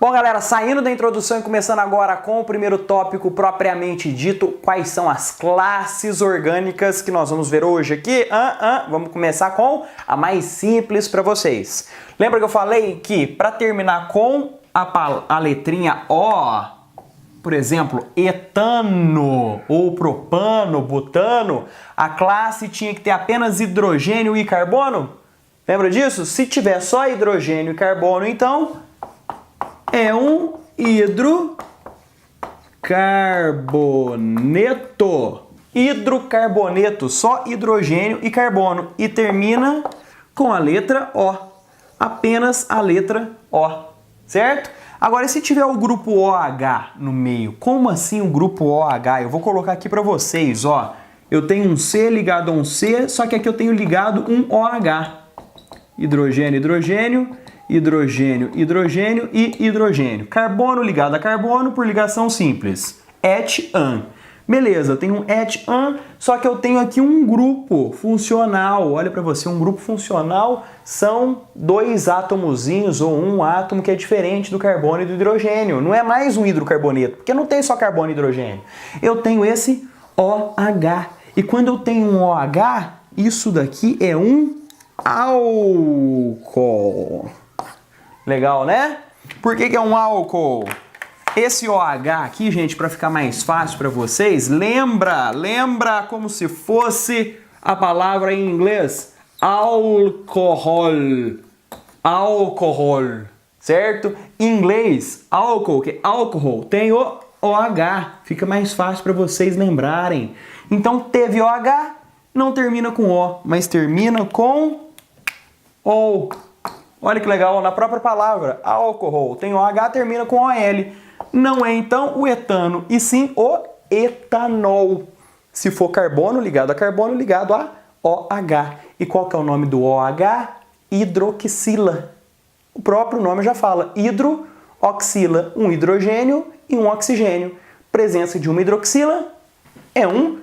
Bom, galera, saindo da introdução e começando agora com o primeiro tópico propriamente dito, quais são as classes orgânicas que nós vamos ver hoje aqui? Vamos começar com a mais simples para vocês. Lembra que eu falei que para terminar com a letrinha O, por exemplo, etano ou propano, butano, a classe tinha que ter apenas hidrogênio e carbono? Lembra disso? Se tiver só hidrogênio e carbono, então é um hidrocarboneto. Hidrocarboneto, só hidrogênio e carbono. E termina com a letra O. Apenas a letra O, certo? Agora, se tiver o grupo OH no meio, como assim o grupo OH? Eu vou colocar aqui para vocês, ó. Eu tenho um C ligado a um C, só que aqui eu tenho ligado um OH. Hidrogênio, hidrogênio, hidrogênio, hidrogênio e hidrogênio. Carbono ligado a carbono por ligação simples. Et-an. Beleza, eu tenho um et-an, só que eu tenho aqui um grupo funcional. Olha para você, um grupo funcional são dois átomozinhos ou um átomo que é diferente do carbono e do hidrogênio. Não é mais um hidrocarboneto, porque não tem só carbono e hidrogênio. Eu tenho esse OH. E quando eu tenho um OH, isso daqui é um álcool. Legal, né? Por que é um álcool? Esse OH aqui, gente, para ficar mais fácil para vocês, lembra como se fosse a palavra em inglês alcohol. Alcohol, certo? Em inglês, álcool, que é alcohol, tem o OH. Fica mais fácil para vocês lembrarem. Então, teve OH, não termina com O, mas termina com OL. Olha que legal, na própria palavra, alcohol, tem OH, termina com OL. Não é então o etano, e sim o etanol. Se for carbono ligado a OH. E qual que é o nome do OH? Hidroxila. O próprio nome já fala, hidrooxila, um hidrogênio e um oxigênio. Presença de uma hidroxila é um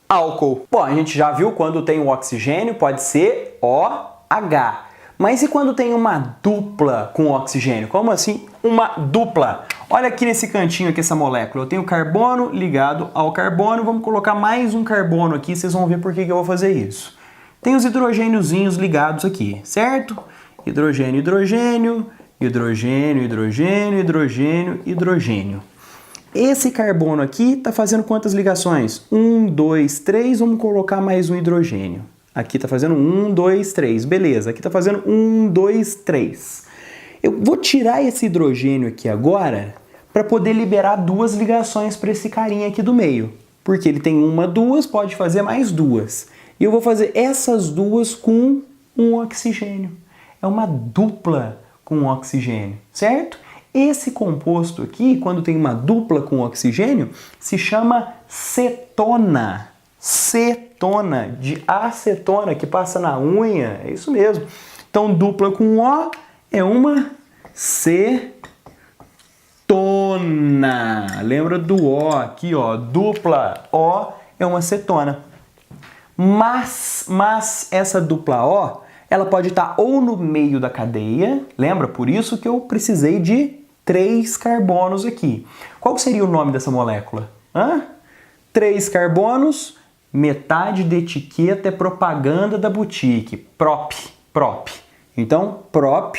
álcool. Bom, a gente já viu quando tem um oxigênio, pode ser OH. Mas e quando tem uma dupla com oxigênio? Como assim uma dupla? Olha aqui nesse cantinho aqui essa molécula. Eu tenho carbono ligado ao carbono. Vamos colocar mais um carbono aqui, vocês vão ver por que eu vou fazer isso. Tem os hidrogêniozinhos ligados aqui, certo? Hidrogênio, hidrogênio, hidrogênio, hidrogênio, hidrogênio, hidrogênio. Esse carbono aqui está fazendo quantas ligações? 1, 2, 3, vamos colocar mais um hidrogênio. Aqui está fazendo 1, 2, 3. Beleza, aqui está fazendo 1, 2, 3. Eu vou tirar esse hidrogênio aqui agora para poder liberar duas ligações para esse carinha aqui do meio. Porque ele tem uma, duas, pode fazer mais duas. E eu vou fazer essas duas com um oxigênio. É uma dupla com oxigênio, certo? Esse composto aqui, quando tem uma dupla com oxigênio, se chama cetona. Cetona, de acetona, que passa na unha, é isso mesmo. Então, dupla com O é uma cetona. Lembra do O aqui, ó, dupla O é uma cetona. Mas essa dupla O, ela pode estar ou no meio da cadeia, lembra? Por isso que eu precisei de 3 carbonos aqui. Qual seria o nome dessa molécula? 3 carbonos, metade da etiqueta é propaganda da boutique. Prop. Então, prop.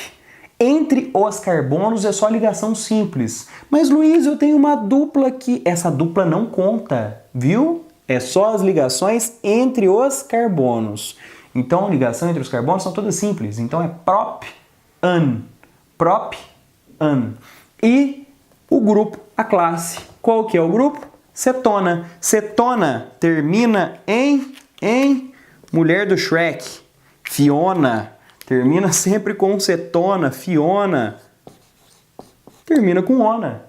Entre os carbonos é só ligação simples. Mas, Luiz, eu tenho uma dupla aqui. Essa dupla não conta, viu? É só as ligações entre os carbonos. Então, ligação entre os carbonos são todas simples. Então, é prop-an. Prop-an. E o grupo, a classe. Qual que é o grupo? Cetona. Cetona termina em mulher do Shrek. Fiona. Termina sempre com cetona. Fiona. Termina com ona.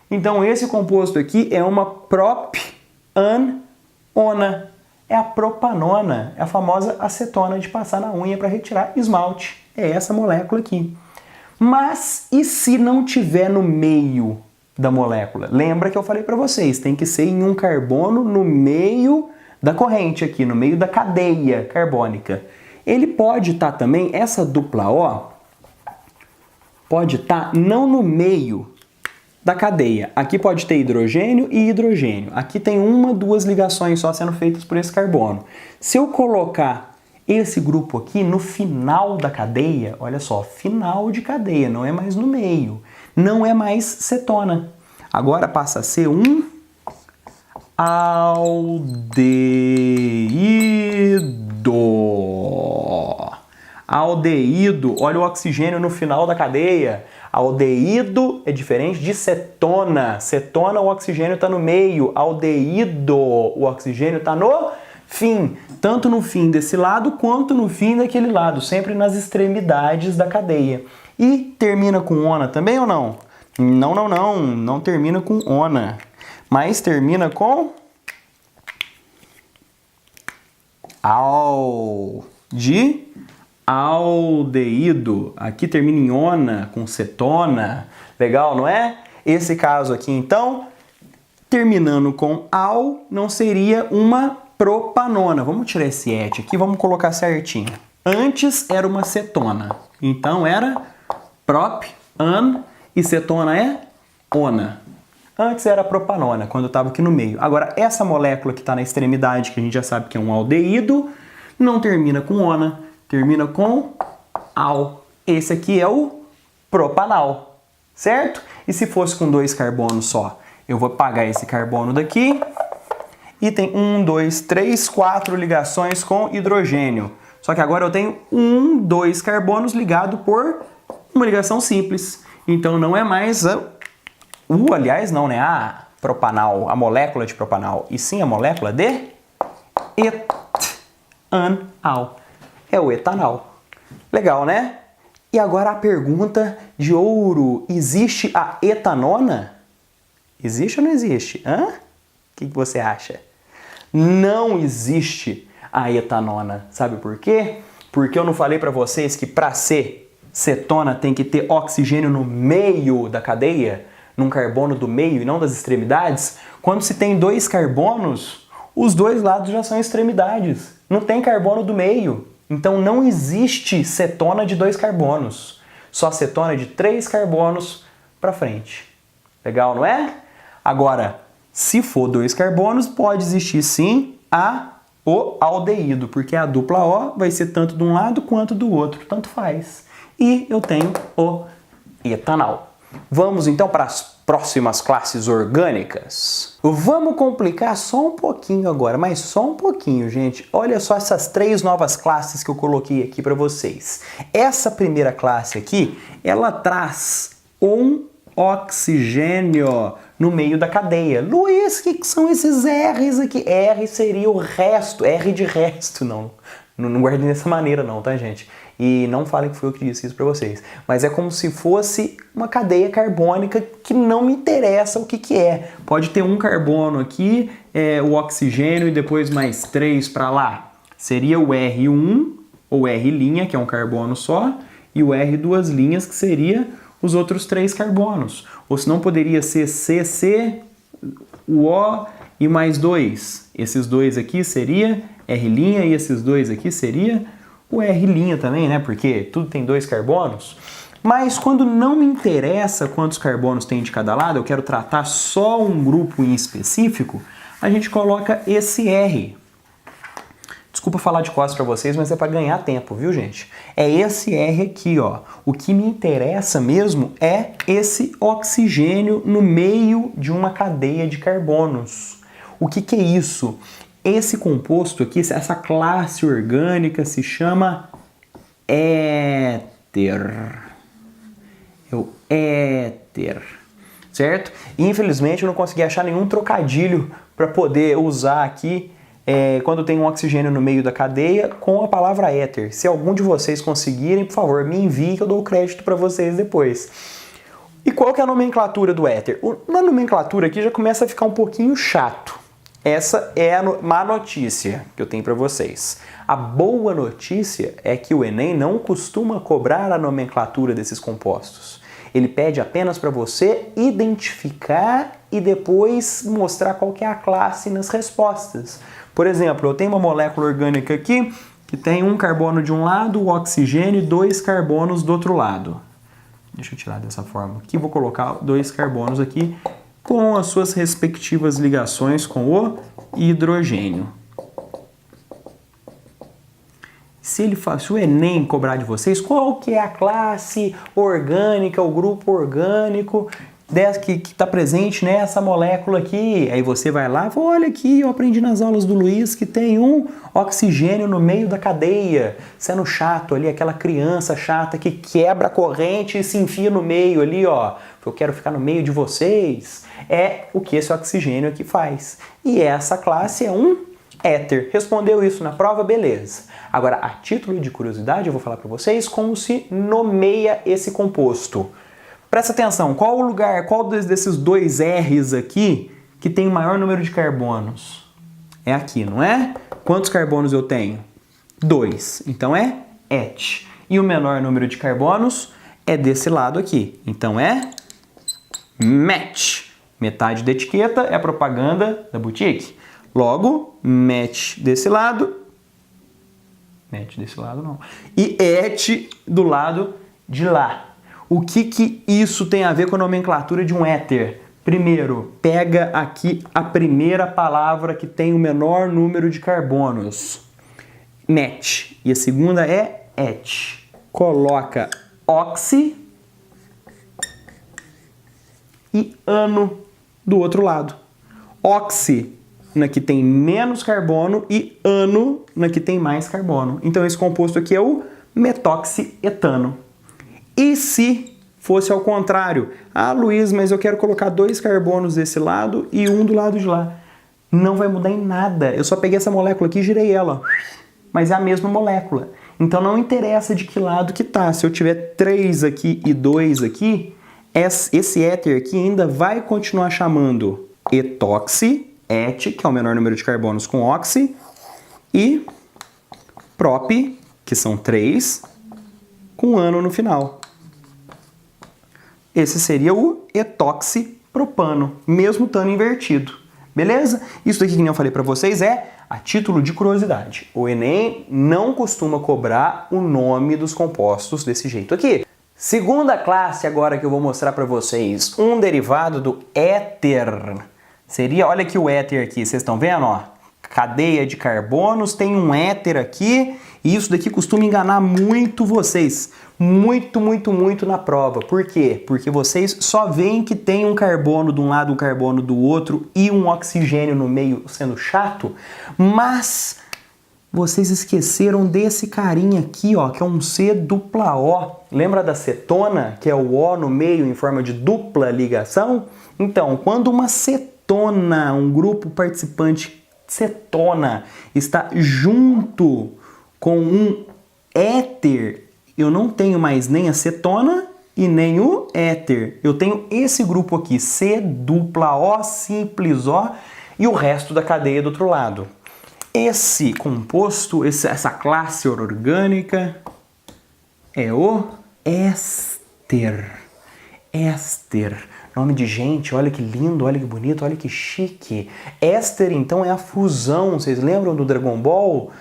Então esse composto aqui é uma prop-an-ona. É a propanona. É a famosa acetona de passar na unha para retirar esmalte. É essa molécula aqui. Mas e se não tiver no meio da molécula? Lembra que eu falei para vocês, tem que ser em um carbono no meio da corrente aqui, no meio da cadeia carbônica. Ele pode estar também, essa dupla O, pode estar não no meio da cadeia. Aqui pode ter hidrogênio e hidrogênio. Aqui tem uma, duas ligações só sendo feitas por esse carbono. Se eu colocar esse grupo aqui no final da cadeia, olha só, final de cadeia, não é mais no meio, não é mais cetona. Agora passa a ser um aldeído. Aldeído, olha o oxigênio no final da cadeia. Aldeído é diferente de cetona. Cetona, o oxigênio está no meio. Aldeído, o oxigênio está no fim. Tanto no fim desse lado, quanto no fim daquele lado. Sempre nas extremidades da cadeia. E termina com ona também ou não? Não, não, não. Não termina com ona. Mas termina com al. De aldeído. Aqui termina em ona, com cetona. Legal, não é? Esse caso aqui, então, terminando com al, não seria uma propanona. Vamos tirar esse et aqui, vamos colocar certinho. Antes era uma cetona. Então era prop, an, e cetona é ona. Antes era propanona, quando estava aqui no meio. Agora, essa molécula que está na extremidade, que a gente já sabe que é um aldeído, não termina com ona, termina com al. Esse aqui é o propanal, certo? E se fosse com 2 carbonos só? Eu vou apagar esse carbono daqui e tem 1, 2, 3, 4 ligações com hidrogênio. Só que agora eu tenho 1, 2 carbonos ligados por uma ligação simples. Então não é mais aliás não, né? A propanal, a molécula de propanal, e sim a molécula de etanal. É o etanol. Legal, né? E agora a pergunta de ouro. Existe a etanona? Existe ou não existe? Hã? O que você acha? Não existe a etanona. Sabe por quê? Porque eu não falei para vocês que para ser cetona tem que ter oxigênio no meio da cadeia? Num carbono do meio e não das extremidades? Quando se tem 2 carbonos, os 2 lados já são extremidades. Não tem carbono do meio. Então não existe cetona de 2 carbonos. Só cetona de 3 carbonos para frente. Legal, não é? Agora, se for 2 carbonos, pode existir sim o aldeído, porque a dupla O vai ser tanto de um lado quanto do outro, tanto faz. E eu tenho o etanol. Vamos então para as próximas classes orgânicas. Vamos complicar só um pouquinho agora, mas só um pouquinho, gente. Olha só essas 3 novas classes que eu coloquei aqui para vocês. Essa primeira classe aqui, ela traz um oxigênio no meio da cadeia. Luiz, o que são esses R's aqui? R seria o resto, R de resto. Não guardem dessa maneira não, tá, gente? E não falem que foi eu que disse isso para vocês. Mas é como se fosse uma cadeia carbônica que não me interessa o que é. Pode ter um carbono aqui, o oxigênio e depois mais 3 para lá. Seria o R1 ou R', que é um carbono só, e o R duas linhas, que seria os outros 3 carbonos. Ou se não poderia ser CC, o O e mais 2. Esses 2 aqui seria R' e esses 2 aqui seria o R' também, né? Porque tudo tem 2 carbonos. Mas quando não me interessa quantos carbonos tem de cada lado, eu quero tratar só um grupo em específico, a gente coloca esse R. Desculpa falar de costas para vocês, mas é para ganhar tempo, viu, gente? É esse R aqui, ó. O que me interessa mesmo é esse oxigênio no meio de uma cadeia de carbonos. O que é isso? Esse composto aqui, essa classe orgânica se chama éter. É o éter, certo? E, infelizmente eu não consegui achar nenhum trocadilho para poder usar aqui quando tem um oxigênio no meio da cadeia com a palavra éter. Se algum de vocês conseguirem, por favor, me envie que eu dou o crédito para vocês depois. E qual que é a nomenclatura do éter? Na nomenclatura aqui já começa a ficar um pouquinho chato. Essa é a má notícia que eu tenho para vocês. A boa notícia é que o Enem não costuma cobrar a nomenclatura desses compostos. Ele pede apenas para você identificar e depois mostrar qual que é a classe nas respostas. Por exemplo, eu tenho uma molécula orgânica aqui que tem um carbono de um lado, o oxigênio, e 2 carbonos do outro lado. Deixa eu tirar dessa forma aqui. Vou colocar 2 carbonos aqui com as suas respectivas ligações com o hidrogênio. Se o Enem cobrar de vocês qual que é a classe orgânica, o grupo orgânico que está presente nessa molécula aqui, aí você vai lá e fala, olha aqui, eu aprendi nas aulas do Luiz que tem um oxigênio no meio da cadeia, sendo chato ali, aquela criança chata que quebra a corrente e se enfia no meio ali, ó, eu quero ficar no meio de vocês, é o que esse oxigênio aqui faz. E essa classe é um éter. Respondeu isso na prova? Beleza. Agora, a título de curiosidade, eu vou falar para vocês como se nomeia esse composto. Presta atenção, qual desses 2 R's aqui que tem o maior número de carbonos? É aqui, não é? Quantos carbonos eu tenho? 2. Então é et. E o menor número de carbonos é desse lado aqui. Então é met. Metade da etiqueta é a propaganda da boutique. Logo, met desse lado. Met desse lado não. E et do lado de lá. O que isso tem a ver com a nomenclatura de um éter? Primeiro, pega aqui a primeira palavra que tem o menor número de carbonos. Met. E a segunda é et. Coloca oxi e ano do outro lado. Oxi na que tem menos carbono e ano na que tem mais carbono. Então esse composto aqui é o metoxietano. E se fosse ao contrário? Ah, Luiz, mas eu quero colocar 2 carbonos desse lado e um do lado de lá. Não vai mudar em nada. Eu só peguei essa molécula aqui e girei ela. Mas é a mesma molécula. Então não interessa de que lado que tá. Se eu tiver 3 aqui e 2 aqui, esse éter aqui ainda vai continuar chamando etoxi, et, que é o menor número de carbonos com oxi, e prop, que são 3, com ano no final. Esse seria o etoxipropano, mesmo estando invertido. Beleza? Isso daqui que eu falei para vocês é a título de curiosidade. O Enem não costuma cobrar o nome dos compostos desse jeito aqui. Segunda classe agora que eu vou mostrar para vocês, um derivado do éter. Seria, olha aqui o éter aqui, vocês estão vendo, ó? Cadeia de carbonos, tem um éter aqui, e isso daqui costuma enganar muito vocês. Muito na prova. Por quê? Porque vocês só veem que tem um carbono de um lado, um carbono do outro e um oxigênio no meio sendo chato, mas vocês esqueceram desse carinha aqui, ó, que é um C dupla O. Lembra da cetona, que é o O no meio em forma de dupla ligação? Então, quando uma cetona, um grupo participante cetona, está junto com um éter, eu não tenho mais nem a cetona e nem o éter. Eu tenho esse grupo aqui, C dupla O, simples O, e o resto da cadeia do outro lado. Esse composto, essa classe orgânica é o éster. Éster. Nome de gente, olha que lindo, olha que bonito, olha que chique. Éster, então, é a fusão. Vocês lembram do Dragon Ball?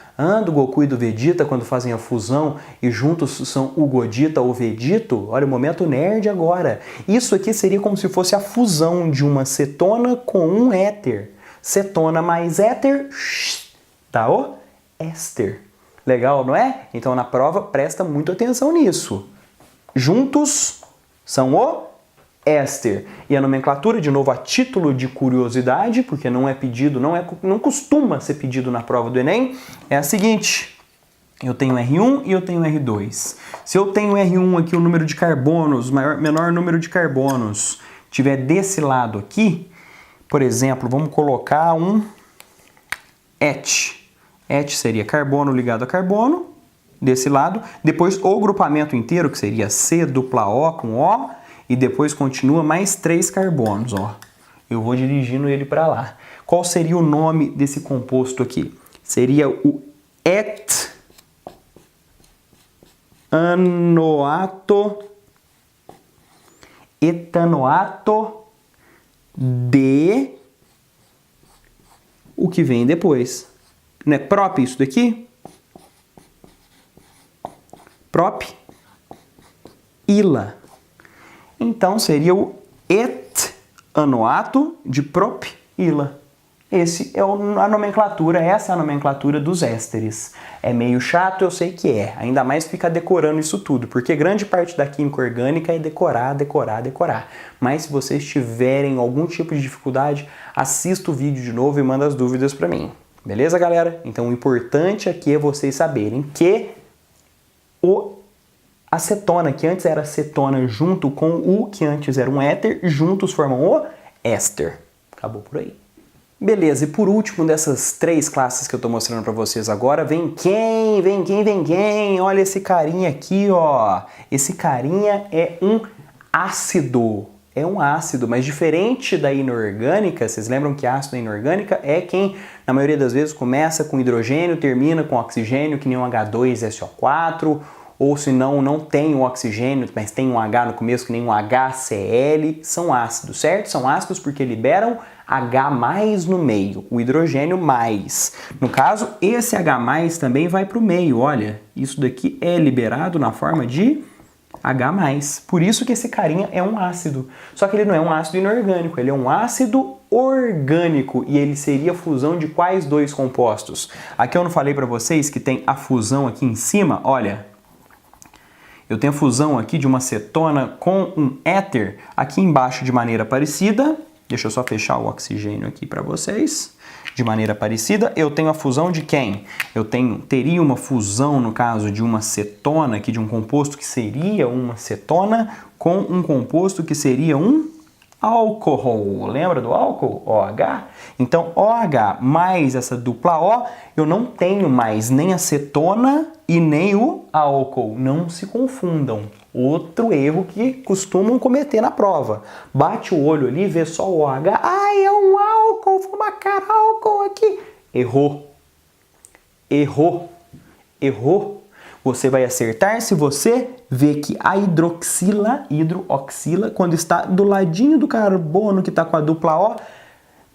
Do Goku e do Vegeta, quando fazem a fusão e juntos são o Godita ou o Vegito? Olha, o momento nerd agora. Isso aqui seria como se fosse a fusão de uma cetona com um éter. Cetona mais éter, tá o éster. Legal, não é? Então, na prova, presta muita atenção nisso. Juntos são o éster. E a nomenclatura, de novo, a título de curiosidade, porque não é pedido, não costuma ser pedido na prova do Enem, é a seguinte: eu tenho R1 e eu tenho R2. Se eu tenho R1 aqui, o número de carbonos, menor número de carbonos, tiver desse lado aqui, por exemplo, vamos colocar um et. Et seria carbono ligado a carbono, desse lado. Depois o grupamento inteiro, que seria C dupla O com O, e depois continua mais 3 carbonos, ó. Eu vou dirigindo ele para lá. Qual seria o nome desse composto aqui? Seria o etanoato de o que vem depois. Não é prop isso daqui? Prop ila. Então seria o etanoato de propila. Essa é a nomenclatura dos ésteres. É meio chato, eu sei que é. Ainda mais ficar decorando isso tudo, porque grande parte da química orgânica é decorar. Mas se vocês tiverem algum tipo de dificuldade, assista o vídeo de novo e manda as dúvidas para mim. Beleza, galera? Então o importante aqui é vocês saberem que a acetona, que antes era acetona junto com o que antes era um éter, juntos formam o éster. Acabou por aí. Beleza, e por último dessas 3 classes que eu tô mostrando para vocês agora, vem quem? Olha esse carinha aqui, ó. Esse carinha é um ácido. É um ácido, mas diferente da inorgânica, vocês lembram que ácido e inorgânica é quem, na maioria das vezes, começa com hidrogênio, termina com oxigênio, que nem um H2SO4, ou se não tem o oxigênio, mas tem um H no começo, que nem um HCl, são ácidos, certo? São ácidos porque liberam H+ no meio, o hidrogênio mais. No caso, esse H+ também vai para o meio, olha, isso daqui é liberado na forma de H+. Por isso que esse carinha é um ácido. Só que ele não é um ácido inorgânico, ele é um ácido orgânico. E ele seria a fusão de quais 2 compostos? Aqui eu não falei para vocês que tem a fusão aqui em cima, olha. Eu tenho a fusão aqui de uma acetona com um éter aqui embaixo de maneira parecida. Deixa eu só fechar o oxigênio aqui para vocês. De maneira parecida, eu tenho a fusão de quem? Teria uma fusão, no caso, de uma cetona, aqui de um composto que seria uma cetona, com um composto que seria um álcool. Lembra do álcool? OH? Então, OH mais essa dupla O, eu não tenho mais nem a cetona e nem o álcool. Não se confundam. Outro erro que costumam cometer na prova. Bate o olho ali e vê só o OH. Ai, é um álcool, vou marcar álcool aqui. Errou. Você vai acertar se você vê que a hidroxila, quando está do ladinho do carbono que está com a dupla O,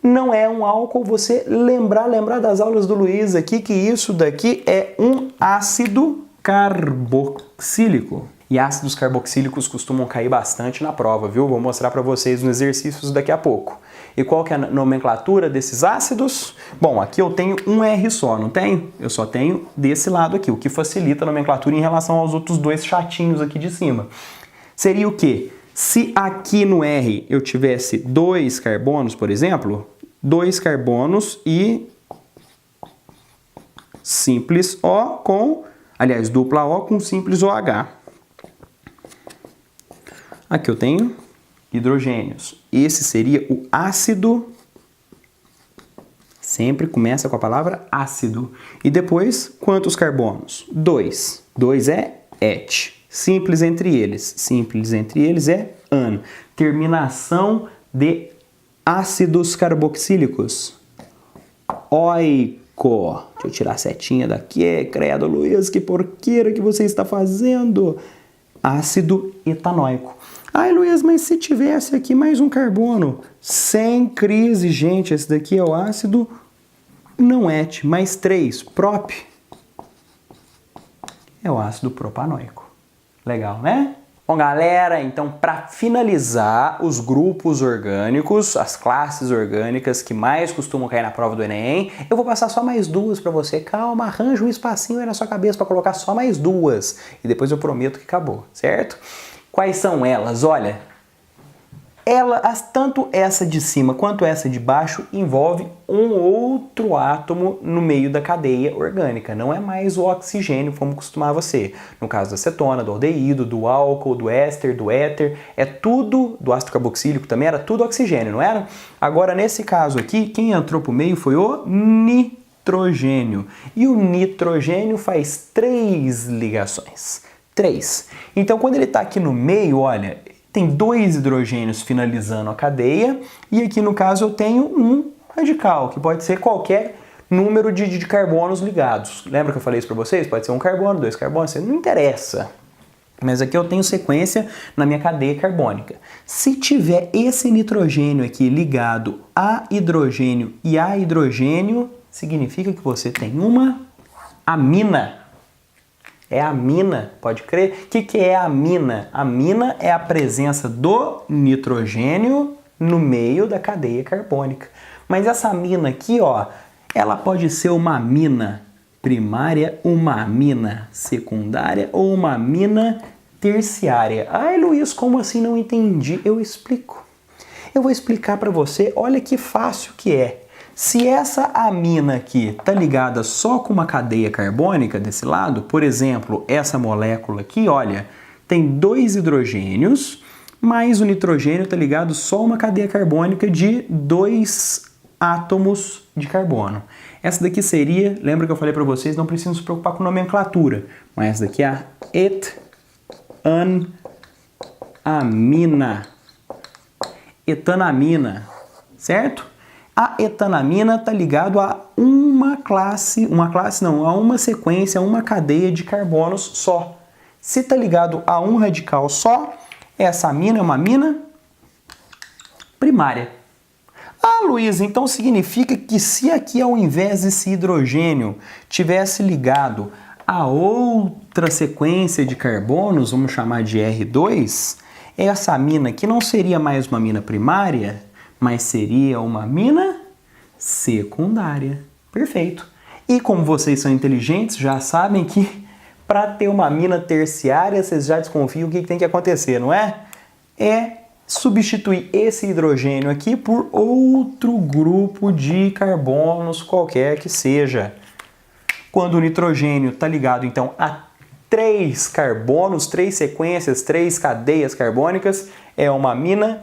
não é um álcool. Você lembrar das aulas do Luiz aqui, que isso daqui é um ácido carboxílico. E ácidos carboxílicos costumam cair bastante na prova, viu? Vou mostrar para vocês nos exercícios daqui a pouco. E qual que é a nomenclatura desses ácidos? Bom, aqui eu tenho um R só, não tenho? Eu só tenho desse lado aqui, o que facilita a nomenclatura em relação aos outros 2 chatinhos aqui de cima. Seria o quê? Se aqui no R eu tivesse 2 carbonos, por exemplo, 2 carbonos e simples O com, aliás, dupla O com simples OH. Aqui eu tenho hidrogênios. Esse seria o ácido. Sempre começa com a palavra ácido. E depois, quantos carbonos? 2. 2 é et. Simples entre eles é an. Terminação de ácidos carboxílicos. Oico. Deixa eu tirar a setinha daqui. Credo, Luiz, que porqueira que você está fazendo? Ácido etanóico. Ai, Luiz, mas se tivesse aqui mais um carbono? Sem crise, gente. Esse daqui é o ácido não et, mais 3, prop. É o ácido propanoico. Legal, né? Bom, galera, então para finalizar os grupos orgânicos, as classes orgânicas que mais costumam cair na prova do Enem, eu vou passar só mais 2 para você. Calma, arranja um espacinho aí na sua cabeça para colocar só mais 2. E depois eu prometo que acabou, certo? Quais são elas? Olha, tanto essa de cima quanto essa de baixo envolve um outro átomo no meio da cadeia orgânica. Não é mais o oxigênio, como costumava ser. No caso da acetona, do aldeído, do álcool, do éster, do éter, é tudo, do ácido carboxílico também, era tudo oxigênio, não era? Agora, nesse caso aqui, quem entrou pro meio foi o nitrogênio. E o nitrogênio faz 3 ligações. 3. Então, quando ele está aqui no meio, olha, tem 2 hidrogênios finalizando a cadeia e aqui, no caso, eu tenho um radical, que pode ser qualquer número de carbonos ligados. Lembra que eu falei isso para vocês? Pode ser um carbono, 2 carbonos, não interessa. Mas aqui eu tenho sequência na minha cadeia carbônica. Se tiver esse nitrogênio aqui ligado a hidrogênio e a hidrogênio, significa que você tem uma amina. É amina, pode crer? O que é amina? Amina é a presença do nitrogênio no meio da cadeia carbônica. Mas essa amina aqui, ó, ela pode ser uma amina primária, uma amina secundária ou uma amina terciária. Ai, Luiz, como assim? Não entendi. Eu explico. Eu vou explicar para você, olha que fácil que é. Se essa amina aqui está ligada só com uma cadeia carbônica desse lado, por exemplo, essa molécula aqui, olha, tem 2 hidrogênios, mas o nitrogênio está ligado só a uma cadeia carbônica de 2 átomos de carbono. Essa daqui seria, lembra que eu falei para vocês, não precisam se preocupar com nomenclatura, mas essa daqui é a etanamina. Etanamina, certo? A etanamina está ligado a a uma sequência, a uma cadeia de carbonos só. Se está ligado a um radical só, essa amina é uma amina primária. Ah, Luiz, então significa que se aqui ao invés desse hidrogênio tivesse ligado a outra sequência de carbonos, vamos chamar de R2, essa amina aqui não seria mais uma amina primária, mas seria uma amina secundária. Perfeito. E como vocês são inteligentes, já sabem que para ter uma amina terciária, vocês já desconfiam o que tem que acontecer, não é? É substituir esse hidrogênio aqui por outro grupo de carbonos, qualquer que seja. Quando o nitrogênio está ligado, então, a 3 carbonos, 3 sequências, 3 cadeias carbônicas, é uma amina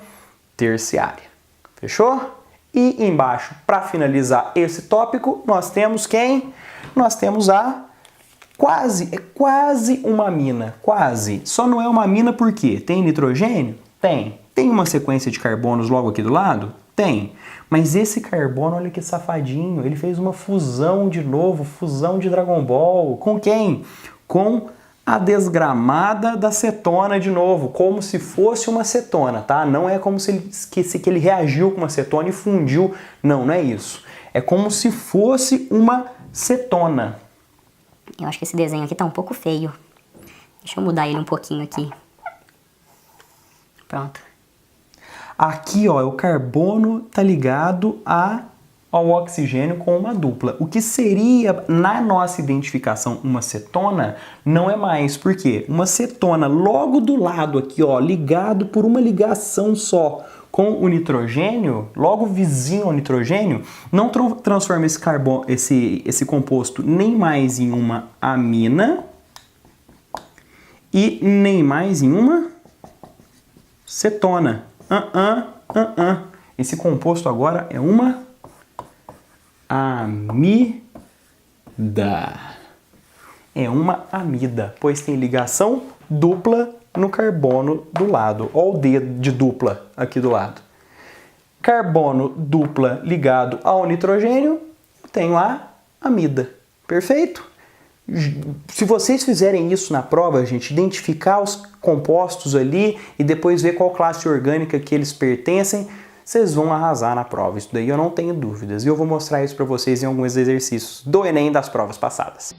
terciária. Fechou? E embaixo, para finalizar esse tópico, nós temos quem? Nós temos a quase uma amina, quase. Só não é uma amina por quê? Tem nitrogênio? Tem. Tem uma sequência de carbonos logo aqui do lado? Tem. Mas esse carbono, olha que safadinho, ele fez uma fusão de novo, fusão de Dragon Ball. Com quem? Com a desgramada da cetona de novo, como se fosse uma cetona, tá? Não é como se ele reagiu com uma cetona e fundiu. Não, não é isso. É como se fosse uma cetona. Eu acho que esse desenho aqui tá um pouco feio. Deixa eu mudar ele um pouquinho aqui. Pronto. Aqui, ó, o carbono tá ligado ao oxigênio com uma dupla. O que seria, na nossa identificação, uma cetona, não é mais. Por quê? Uma cetona logo do lado aqui, ó, ligado por uma ligação só com o nitrogênio, logo vizinho ao nitrogênio, não transforma esse composto nem mais em uma amina e nem mais em uma cetona. Esse composto agora é uma amida. É uma amida, pois tem ligação dupla no carbono do lado. Olha o D de dupla aqui do lado. Carbono dupla ligado ao nitrogênio, tenho a amida. Perfeito? Se vocês fizerem isso na prova, gente, identificar os compostos ali e depois ver qual classe orgânica que eles pertencem, vocês vão arrasar na prova. Isso daí eu não tenho dúvidas. E eu vou mostrar isso para vocês em alguns exercícios do Enem das provas passadas.